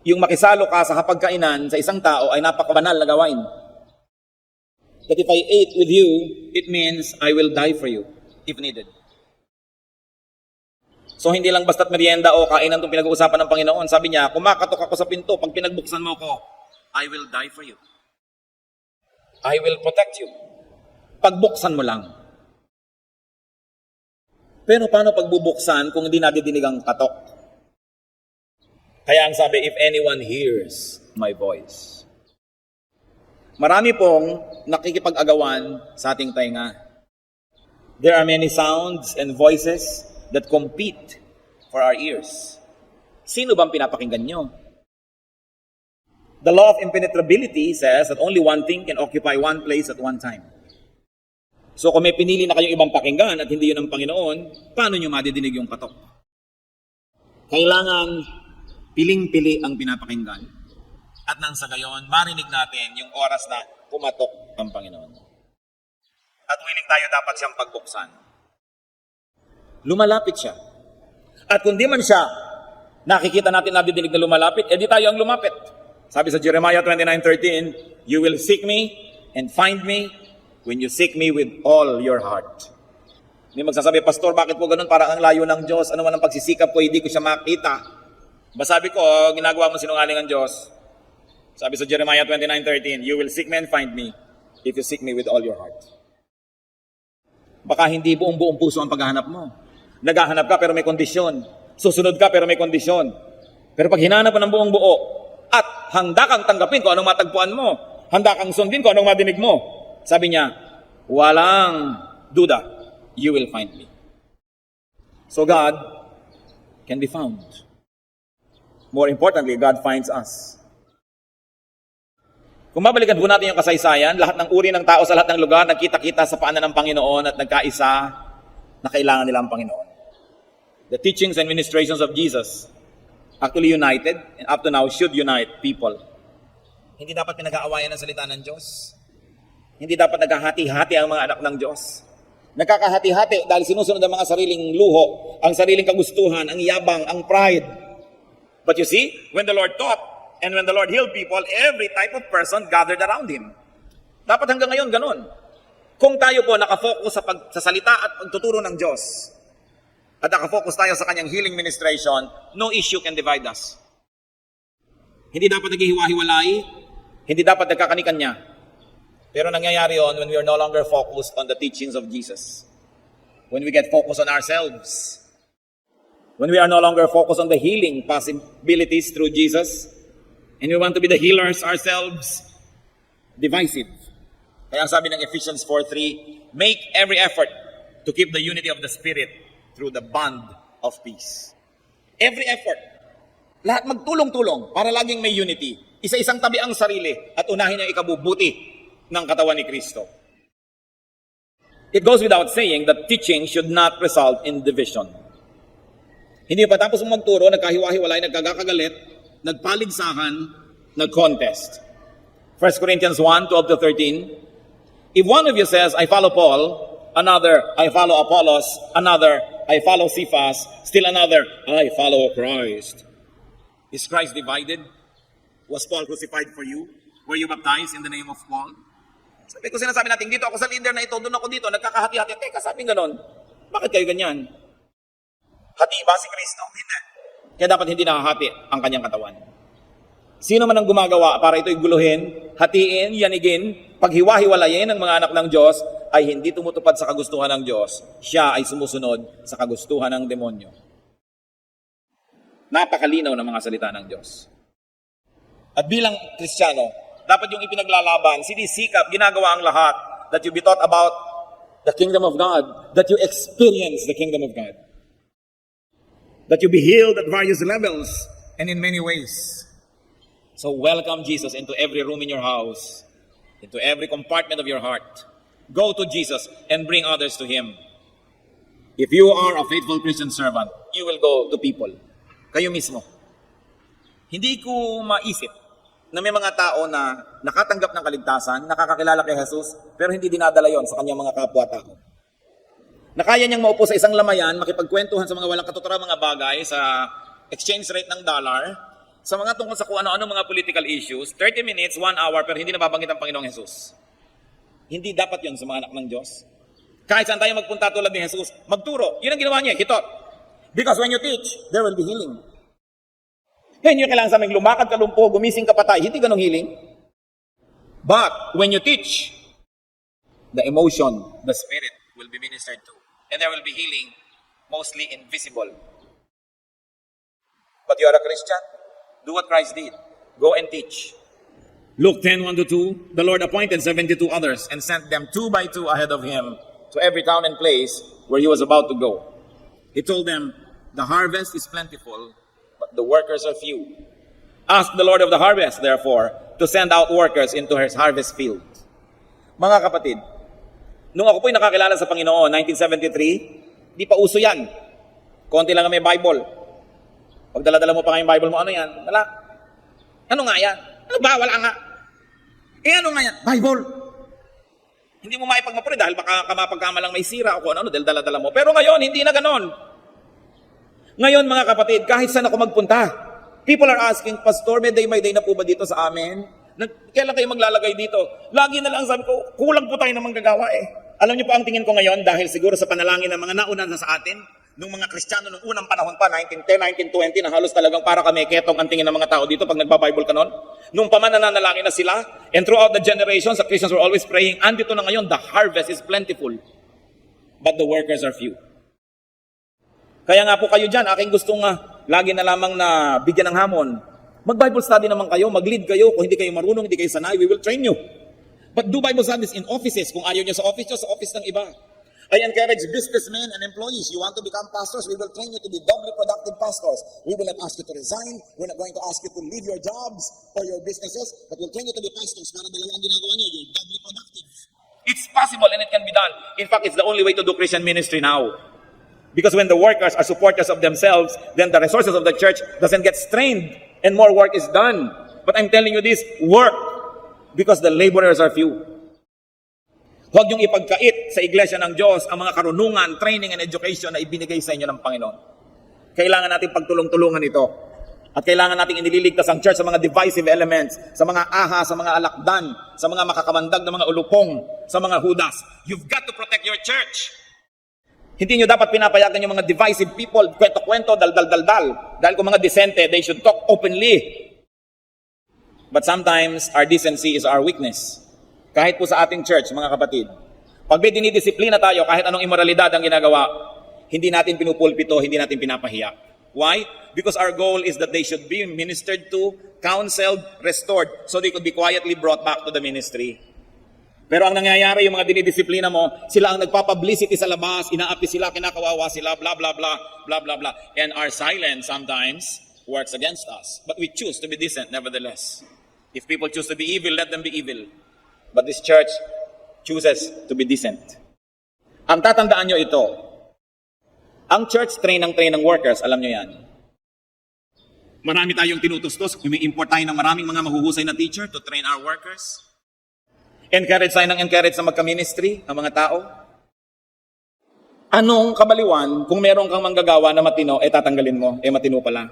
yung makisalo ka sa hapagkainan sa isang tao ay napakabanal na gawain. That if I ate with you, it means I will die for you, if needed. So hindi lang basta't merienda o kainan itong pinag-uusapan ng Panginoon. Sabi niya, kumakatok ako sa pinto, pag pinagbuksan mo ko, I will die for you. I will protect you. Pagbuksan mo lang. Pero paano pagbubuksan kung hindi nadidinig ang katok? Kaya ang sabi, if anyone hears my voice. Marami pong nakikipag-agawan sa ating tainga. There are many sounds and voices that compete for our ears. Sino bang pinapakinggan nyo? The law of impenetrability says that only one thing can occupy one place at one time. So kung may pinili na kayong ibang pakinggan at hindi yun ang Panginoon, paano nyo madidinig yung katok? Kailangan piling-pili ang pinapakinggan. At nang sa gayon, marinig natin yung oras na pumatok ang Panginoon. At willing tayo dapat siyang pagbuksan. Lumalapit siya. At kung di man siya, nakikita natin nadidinig na lumalapit, edi tayo ang lumapit. Sabi sa Jeremiah 29:13, "You will seek me and find me when you seek me with all your heart." May magsasabi, "Pastor, bakit po ganun? Parang ang layo ng Diyos. Ano man ang pagsisikap ko, hindi ko siya makita." Sabi ko, ginagawa mo sinungaling ang Diyos. Sabi sa Jeremiah 29:13, "You will seek me and find me if you seek me with all your heart." Baka hindi buong puso ang paghahanap mo. Naghahanap ka pero may kondisyon. Susunod ka pero may kondisyon. Pero pag hinanap mo ng buong buo at handa kang tanggapin kung anong matagpuan mo, handa kang sundin kung anong madinig mo, sabi niya, walang duda, you will find me. So God can be found. More importantly, God finds us. Kung mabalikan po natin yung kasaysayan, lahat ng uri ng tao sa lahat ng lugar, nagkita-kita sa paanan ng Panginoon at nagkaisa na kailangan nila ang Panginoon. The teachings and ministrations of Jesus actually united and up to now should unite people. Hindi dapat pinag-aawayan ang salita ng Diyos. Hindi dapat naghahati-hati ang mga anak ng Diyos. Nagkakahati-hati dahil sinusunod ang mga sariling luho, ang sariling kagustuhan, ang yabang, ang pride. But you see, when the Lord taught and when the Lord healed people, every type of person gathered around Him. Dapat hanggang ngayon ganun. Kung tayo po nakafocus sa salita at pagtuturo ng Diyos, at nakafocus tayo sa kanyang healing ministration, no issue can divide us. Hindi dapat naghihiwa-hiwalay, hindi dapat nagkakanikan-nya. Pero nangyayari yon when we are no longer focused on the teachings of Jesus. When we get focused on ourselves. When we are no longer focused on the healing possibilities through Jesus. And we want to be the healers ourselves. Divisive. Kaya ang sabi ng Ephesians 4:3, make every effort to keep the unity of the Spirit through the bond of peace. Every effort. Lahat magtulong-tulong para laging may unity. Isa-isang tabi ang sarili at unahin ang ikabubuti ng katawan ni Kristo. It goes without saying that teaching should not result in division. Hindi pa tapos magturo, nagkahiwa-hiwalay, nagkagakagalit, nagpaligsahan, nag-contest. 1 Corinthians 1:12-13, if one of you says, I follow Paul, another, I follow Apollos, another, I follow Cephas, still another, I follow Christ. Is Christ divided? Was Paul crucified for you? Were you baptized in the name of Paul? Sabi ko sinasabi natin, dito ako sa leader na ito, doon ako dito, nagkakahati-hati. Teka, sabi nga nun, bakit kayo ganyan? Hati ba si Kristo? Hindi. Kaya dapat hindi nakahati ang kanyang katawan. Sino man ang gumagawa para ito'y guluhin, hatiin, yanigin, paghiwa-hiwalayin ng mga anak ng Diyos, ay hindi tumutupad sa kagustuhan ng Diyos. Siya ay sumusunod sa kagustuhan ng demonyo. Napakalinaw ng mga salita ng Diyos. At bilang Kristiyano, dapat yung ipinaglalaban, sinisikap, ginagawa ang lahat, that you be taught about the kingdom of God, that you experience the kingdom of God, that you be healed at various levels, and in many ways. So welcome Jesus into every room in your house, into every compartment of your heart. Go to Jesus and bring others to Him. If you are a faithful Christian servant, you will go to people. Kayo mismo. Hindi ko maisip na may mga tao na nakatanggap ng kaligtasan, nakakakilala kay Jesus, pero hindi dinadala yon sa kanyang mga kapwa-tao. Na kaya niyang maupo sa isang lamayan, makipagkwentuhan sa mga walang katuturang mga bagay, sa exchange rate ng dollar, sa mga tungkol sa kung ano-ano mga political issues, 30 minutes, 1 hour, pero hindi nababanggit ang Panginoong Jesus. Hindi dapat yon sa mga anak ng Diyos. Kahit saan tayo magpunta tulad ni Jesus, magturo. Yun ang ginawa niya, hitot. Because when you teach, there will be healing. Hindi nyo kailangan sa aming lumakad ka lumpo, gumising ka patay. Hindi ganong healing. But when you teach, the emotion, the spirit will be ministered to. And there will be healing, mostly invisible. But you are a Christian, do what Christ did. Go and teach. Luke 10:1-2, the Lord appointed 72 others and sent them 2 by 2 ahead of Him to every town and place where He was about to go. He told them, the harvest is plentiful, but the workers are few. Ask the Lord of the harvest, therefore, to send out workers into His harvest field. Mga kapatid, nung ako po'y nakakilala sa Panginoon, 1973, di pa uso yan. Konti lang ang may Bible. Pag dala-dala mo pa nga yung Bible mo, ano yan? Wala. Ano nga yan? Ano ba? Wala nga. Ano nga yan? Bible. Hindi mo maipagmapuri dahil baka kamapagkamalang may sira o kung ano dahil dala-dala mo. Pero ngayon, hindi na ganon. Ngayon, mga kapatid, kahit saan ako magpunta, people are asking, Pastor, may day na po ba dito sa amin? Kailan kayo maglalagay dito? Lagi na lang sabi ko, kulang po tayo ng manggagawa eh. Alam niyo po ang tingin ko ngayon, dahil siguro sa panalangin ng mga nauna na sa atin, nung mga Kristiyano nung unang panahon pa, 1910, 1920, na halos talagang para kami ketong ang tingin ng mga tao dito pag nagbabible ka nun. Nung pamananalangin na sila, and throughout the generations, the Christians were always praying, andito na ngayon, the harvest is plentiful, but the workers are few. Kaya nga po kayo dyan, aking gustong lagi na lamang na bigyan ng hamon. Mag-Bible study naman kayo, mag-lead kayo. Kung hindi kayo marunong, hindi kayo sanay, we will train you. But do Bible studies in offices. Kung ayaw nyo sa office ng iba. I encourage businessmen and employees. You want to become pastors, we will train you to be doubly productive pastors. We will not ask you to resign. We're not going to ask you to leave your jobs or your businesses, but we'll train you to be pastors para dalawa ang ginagawa nyo. You're doubly productive. It's possible and it can be done. In fact, it's the only way to do Christian ministry now. Because when the workers are supporters of themselves, then the resources of the church doesn't get strained and more work is done. But I'm telling you this, work because the laborers are few. Huwag niyong ipagkait sa iglesia ng Diyos ang mga karunungan, training, and education na ibinigay sa inyo ng Panginoon. Kailangan natin pagtulong-tulungan ito. At kailangan natin inililigtas ang church sa mga divisive elements, sa mga aha, sa mga alakdan, sa mga makakamandag na mga ulupong, sa mga hudas. You've got to protect your church. Hindi nyo dapat pinapayagan yung mga divisive people, kwento-kwento, dal-dal-dal-dal. Dahil kung mga decente, they should talk openly. But sometimes, our decency is our weakness. Kahit po sa ating church, mga kapatid, pag may dinidisiplina tayo, kahit anong immoralidad ang ginagawa, hindi natin pinupulpito, hindi natin pinapahiya. Why? Because our goal is that they should be ministered to, counseled, restored, so they could be quietly brought back to the ministry. Pero ang nangyayari, yung mga dinidisiplina mo, sila ang nagpapublicity sa labas, inaapi sila, kinakawawa sila, blah, blah, blah, blah, blah, blah. And our silence sometimes works against us. But we choose to be decent nevertheless. If people choose to be evil, let them be evil. But this church chooses to be decent. Ang tatandaan nyo ito, ang church train ng workers, alam nyo yan. Marami tayong tinutustos, umi-import tayo ng maraming mga mahuhusay na teacher to train our workers. Encourage tayo na magka-ministry ang mga tao. Anong kabaliwan kung meron kang manggagawa na matino, tatanggalin mo, matino pala?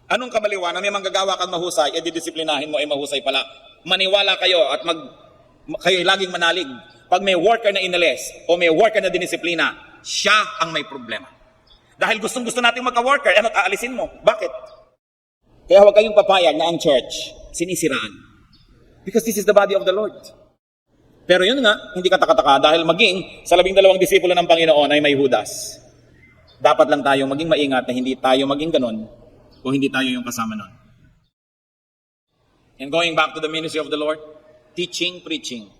Anong kabaliwan na may manggagawa kang mahusay, didisiplinahin mo, mahusay pala? Maniwala kayo at kayo laging manalig. Pag may worker na inalis o may worker na dinisiplina, siya ang may problema. Dahil gustong-gusto natin magka-worker, ano't aalisin mo? Bakit? Kaya huwag kayong papayag na ang church sinisiraan. Because this is the body of the Lord. Pero yun nga, hindi katakataka dahil maging sa 12 disipulo ng Panginoon ay may Judas. Dapat lang tayong maging maingat na hindi tayo maging ganon o hindi tayo yung kasama nun. And going back to the ministry of the Lord, teaching, preaching.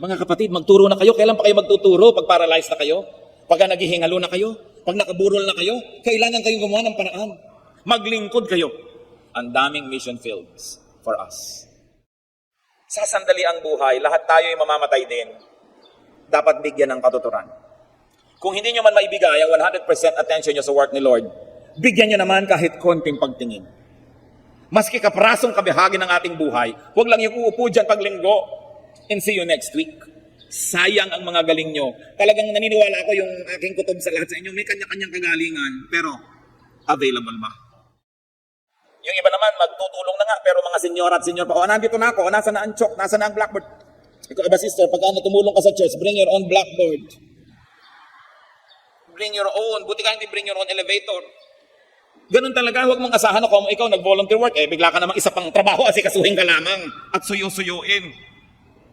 Mga kapatid, magturo na kayo. Kailan pa kayo magtuturo? Pag paralyzed na kayo? Pag naghihingalo na kayo? Pag nakaburol na kayo? Kailangan kayong gumawa ng paraan. Maglingkod kayo. ang daming mission fields for us. Sa sandali ang buhay, lahat tayo ay mamamatay din. Dapat bigyan ng katuturan. Kung hindi nyo man maibigay ang 100% attention nyo sa work ni Lord, bigyan nyo naman kahit konting pagtingin. Maski kaprasong kabihagi ng ating buhay, huwag lang yung uupo dyan paglinggo and see you next week. Sayang ang mga galing nyo. Talagang naniniwala ako yung aking kutob sa lahat sa inyo, may kanya-kanyang kagalingan, pero available ba? Yung iba naman, magtutulong na nga, pero mga senyor at senyor pa, nandito na ako, nasa na ang chalk, nasa na ang blackboard. Ikaw, iba sister, pagka tumulong ka sa church, bring your own blackboard. Bring your own, buti ka hindi bring your own elevator. Ganun talaga, huwag mong asahan ako, ikaw nag-volunteer work, bigla ka namang isa pang trabaho, asikasuhin ka lamang, at suyo-suyuin.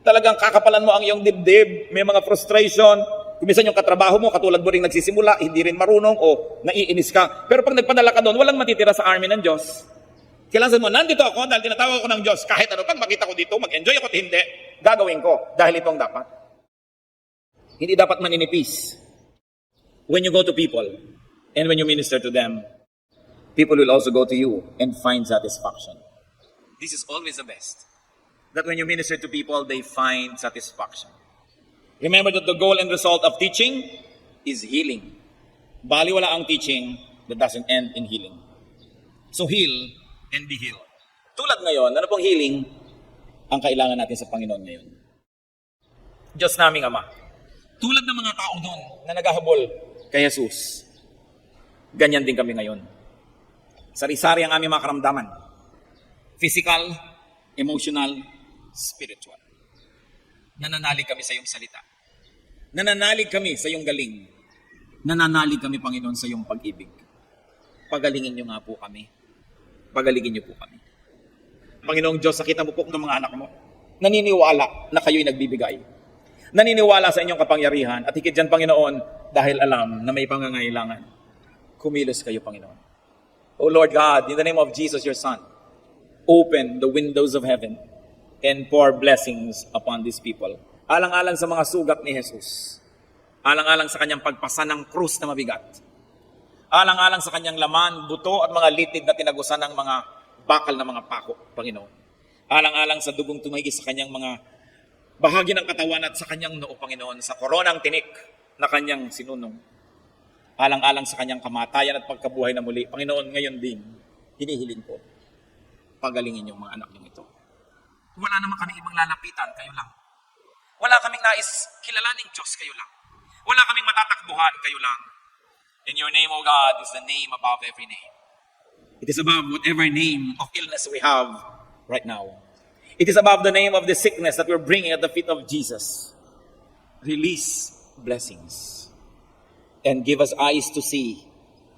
Talagang kakapalan mo ang iyong dibdib, may mga frustration, kumisan yung katrabaho mo, katulad mo rin nagsisimula, hindi rin marunong, o naiinis ka. Pero pag nagpadala ka doon, walang matitira sa army ng Diyos. Kailangan mo, nandito ako dahil tinatawag ako ng Diyos. Kahit ano, pag makita ko dito, mag-enjoy ako at hindi, gagawin ko dahil itong dapat. Hindi dapat maninipis. When you go to people and when you minister to them, people will also go to you and find satisfaction. This is always the best. That when you minister to people, they find satisfaction. Remember that the goal and result of teaching is healing. Baliwala ang teaching that doesn't end in healing. So heal and be healed. Tulad ngayon, ano pong healing ang kailangan natin sa Panginoon ngayon? Diyos naming Ama, tulad ng mga tao doon na naghahabol kay Jesus, ganyan din kami ngayon. Sari-sari ang aming mga karamdaman. Physical, emotional, spiritual. Nananalig kami sa iyong salita. Nananalig kami sa iyong galing. Nananalig kami, Panginoon, sa iyong pag-ibig. Pagalingin niyo nga po kami. Pagaligin niyo po kami. Panginoong Diyos, nakita mo po ng mga anak mo. Naniniwala na kayo'y nagbibigay. Naniniwala sa inyong kapangyarihan. At higit dyan, Panginoon, dahil alam na may pangangailangan. Kumilos kayo, Panginoon. O Lord God, in the name of Jesus, your Son, open the windows of heaven and pour blessings upon these people. Alang-alang sa mga sugat ni Jesus. Alang-alang sa kanyang pagpasa ng krus na mabigat. Alang-alang sa kanyang laman, buto at mga litid na tinagusan ng mga bakal na mga pako, Panginoon. Alang-alang sa dugong tumigis sa kanyang mga bahagi ng katawan at sa kanyang noo, Panginoon, sa koronang tinik na kanyang sinunong. Alang-alang sa kanyang kamatayan at pagkabuhay na muli, Panginoon, ngayon din, hinihiling ko, pagalingin yung mga anak niyong ito. Wala naman kaming ibang lalapitan, kayo lang. Wala kaming nais kilalaning Diyos, kayo lang. Wala kaming matatakbuhan, kayo lang. In your name, O God, is the name above every name. It is above whatever name of illness we have right now. It is above the name of the sickness that we're bringing at the feet of Jesus. Release blessings and give us eyes to see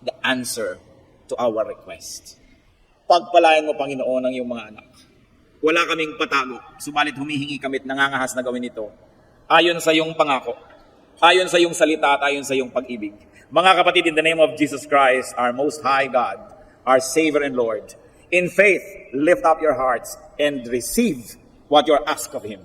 the answer to our request. Pagpalayan mo, Panginoon, ang iyong mga anak. Wala kaming patago, subalit humihingi kami at nangangahas na gawin ito. Ayon sa iyong pangako, ayon sa iyong salita at ayon sa iyong pag-ibig. Mga kapatid, in the name of Jesus Christ, our Most High God, our Savior and Lord, in faith, lift up your hearts and receive what you're asked of Him.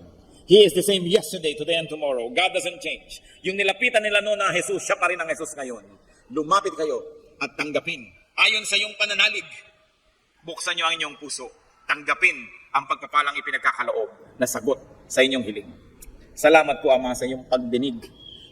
He is the same yesterday, today, and tomorrow. God doesn't change. Yung nilapitan nila noon na Jesus, siya pa rin ang Jesus ngayon. Lumapit kayo at tanggapin. Ayon sa iyong pananalig, buksan niyo ang inyong puso. Tanggapin ang pagpapalang ipinagkakaloob na sagot sa inyong hiling. Salamat po, Ama, sa iyong pagdinig.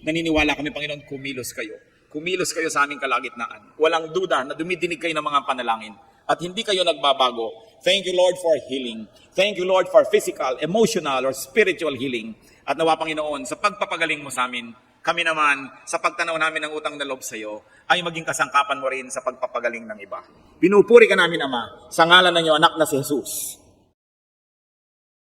Naniniwala kami, Panginoon, kumilos kayo. Kumilos kayo sa aming kalagitnaan. Walang duda na dumidinig kayo ng mga panalangin. At hindi kayo nagbabago. Thank you, Lord, for healing. Thank you, Lord, for physical, emotional, or spiritual healing. At nawa, Panginoon, sa pagpapagaling mo sa amin, kami naman, sa pagtanaw namin ng utang na loob sa iyo, ay maging kasangkapan mo rin sa pagpapagaling ng iba. Pinupuri ka namin, Ama, sa ngalan ng iyong anak na si Jesus.